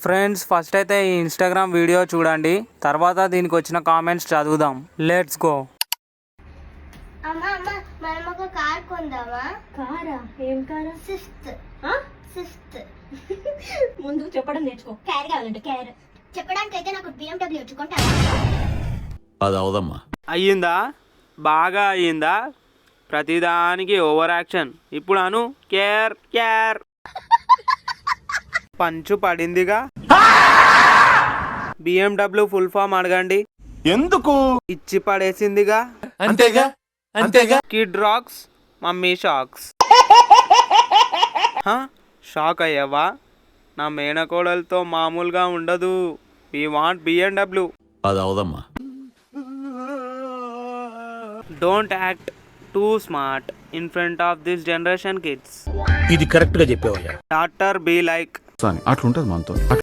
Friends first అయితే ఈ Instagram video చూడండి, తర్వాత దీనికి వచ్చిన కామెంట్స్ చదువుదాం. Let's go. అమ్మా అమ్మ మనం ఒక కార్ కొందామా? కారా? ఏం కారా? స్విఫ్ట్. స్విఫ్ట్. ముందు చెప్పడం నేర్చుకో. క్యార్ కావాలంటే క్యార్. చెప్పడానికి అయితే నాకు BMW వచ్చుకుంటా. అది అవదమ్మా. అయ్యిందా? బాగా అయ్యిందా? ప్రతిదానికి ఓవర్ యాక్షన్. ఇప్పుడు అను కేర్ కేర్. పంచు పడిందిగా. BMW ఫుల్ ఫామ్ అడగండి. ఎందుకు? ఇచ్చి పడేసిందిగా. అంతేగా అంతేగా. Kid rocks mummy shocks. Shock అయ్యావా? నా మేనకోడలతో మామూలుగా ఉండదు. We want BMW. అది అవదమ్మా. Don't act too smart in front of this generation kids. ఇది కరెక్ట్ గా చెప్పావయ్యా. Doctor B like. అట్లుంటది మనతో.